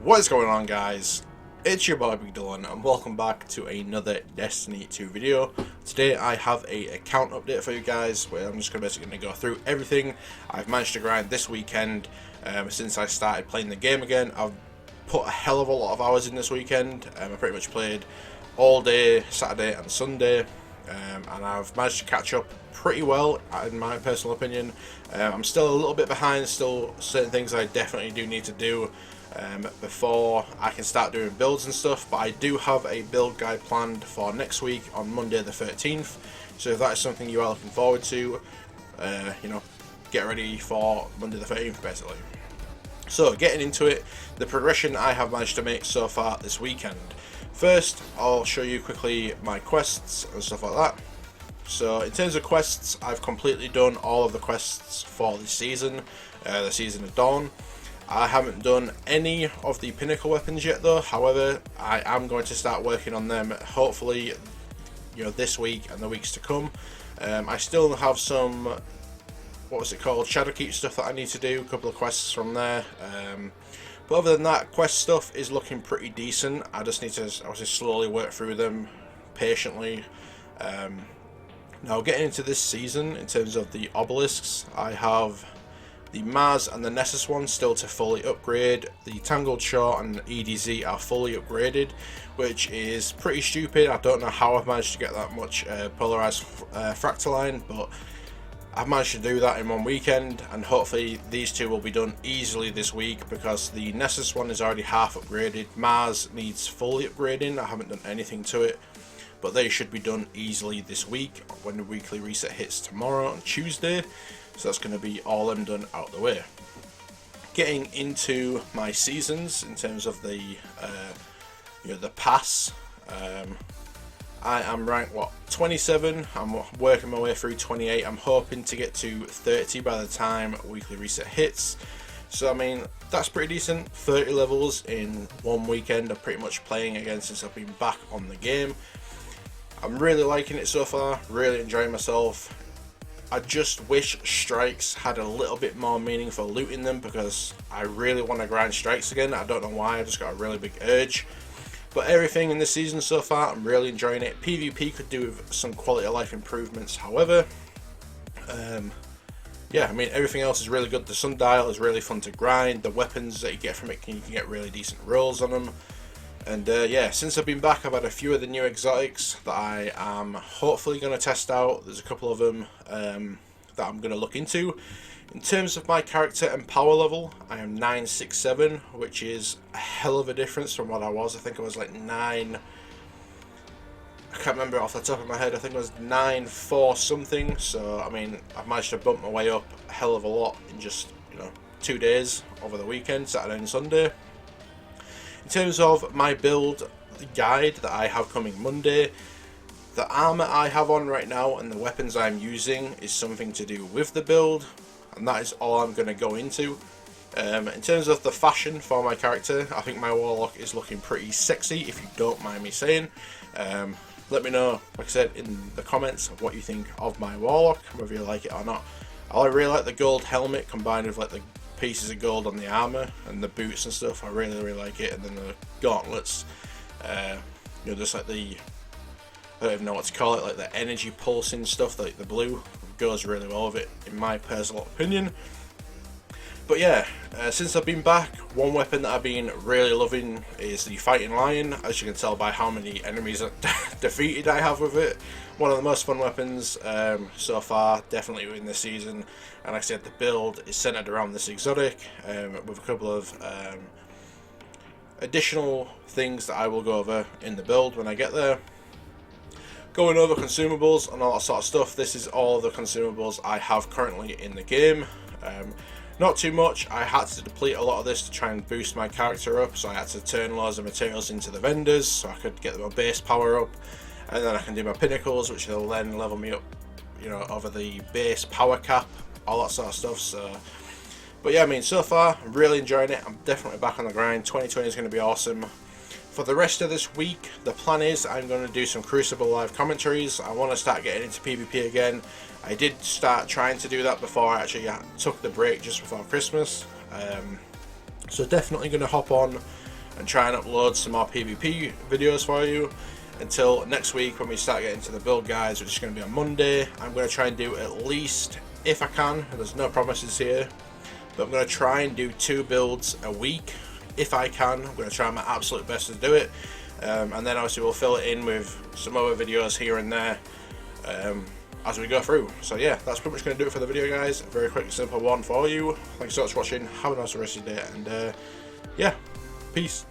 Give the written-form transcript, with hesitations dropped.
What is going on, guys? It's your boy Big Dylan and welcome back to another Destiny 2 video. Today I have a account update for you guys where I'm just basically going to go through everything I've managed to grind this weekend. Since I started playing the game again, I've put a hell of a lot of hours in this weekend. I pretty much played all day Saturday and Sunday, and I've managed to catch up pretty well in my personal opinion. I'm still a little bit behind, still certain things I definitely do need to do before I can start doing builds and stuff, but I do have a build guide planned for next week on Monday the 13th, so if that is something you are looking forward to, get ready for Monday the 13th basically. So getting into it, the progression I have managed to make so far this weekend. First, I'll show you quickly my quests and stuff like that. So in terms of quests, I've completely done all of the quests for this season, the Season of Dawn. I haven't done any of the pinnacle weapons yet though, however I am going to start working on them hopefully this week and the weeks to come. I still have some, Shadowkeep stuff that I need to do, a couple of quests from there. But other than that, quest stuff is looking pretty decent. I just need to slowly work through them patiently. Now getting into this season, in terms of the obelisks, I have the Mars and the Nessus one still to fully upgrade. The Tangled Shore and EDZ are fully upgraded, which is pretty stupid. I don't know how I've managed to get that much polarized fractaline, but I've managed to do that in one weekend, and hopefully these two will be done easily this week because the Nessus one is already half upgraded. Mars needs fully upgrading. I haven't done anything to it, but they should be done easily this week when the weekly reset hits tomorrow on Tuesday. So that's going to be all them done out the way. Getting into my seasons in terms of the the pass, I am ranked 27. I'm working my way through 28. I'm hoping to get to 30 by the time weekly reset hits. So I mean that's pretty decent. 30 levels in one weekend. I'm pretty much playing again since I've been back on the game. I'm really liking it so far. Really enjoying myself. I just wish strikes had a little bit more meaning for looting them because I really want to grind strikes again. I don't know why, I just got a really big urge. But everything in this season so far, I'm really enjoying it. PvP could do with some quality of life improvements, however. Yeah, I mean everything else is really good. The Sundial is really fun to grind. The weapons that you get from it, you can get really decent rolls on them. And yeah, since I've been back, I've had a few of the new exotics that I am hopefully going to test out. There's a couple of them that I'm going to look into. In terms of my character and power level, I am 967, which is a hell of a difference from what I was. I think I was like 9... I can't remember off the top of my head. I think it was 9-4 something. So, I mean, I've managed to bump my way up a hell of a lot in just, 2 days over the weekend, Saturday and Sunday. In terms of my build guide that I have coming Monday, the armor I have on right now and the weapons I'm using is something to do with the build, and that is all I'm going to go into. In terms of the fashion for my character, I think my Warlock is looking pretty sexy, if you don't mind me saying. Let me know, like I said, in the comments what you think of my Warlock, whether you like it or not. I really like the gold helmet combined with like the pieces of gold on the armor and the boots and stuff. I really like it. And then the gauntlets, just like the, I don't even know what to call it, like the energy pulsing stuff, like the blue goes really well with it in my personal opinion. But yeah, since I've been back, one weapon that I've been really loving is the Fighting Lion. As you can tell by how many enemies defeated I have with it. One of the most fun weapons so far, definitely in this season. And like I said, the build is centered around this exotic with a couple of additional things that I will go over in the build when I get there. Going over consumables and all that sort of stuff. This is all the consumables I have currently in the game. Not too much. I had to deplete a lot of this to try and boost my character up, so I had to turn loads of materials into the vendors so I could get my base power up, and then I can do my pinnacles, which will then level me up, over the base power cap, all that sort of stuff. So, but yeah, I mean, so far I'm really enjoying it. I'm definitely back on the grind. 2020 is going to be awesome. For the rest of this week, the plan is I'm going to do some Crucible live commentaries. I want to start getting into PvP again. I did start trying to do that before I actually took the break just before Christmas. So definitely going to hop on and try and upload some more PvP videos for you. Until next week when we start getting to the build guides, which is going to be on Monday. I'm going to try and do at least, if I can, there's no promises here, but I'm going to try and do 2 builds a week if I can. I'm going to try my absolute best to do it, and then obviously we'll fill it in with some other videos here and there as we go through. So yeah, that's pretty much going to do it for the video, guys. A very quick, simple one for you. Thanks so much for watching. Have a nice rest of your day, and yeah, peace.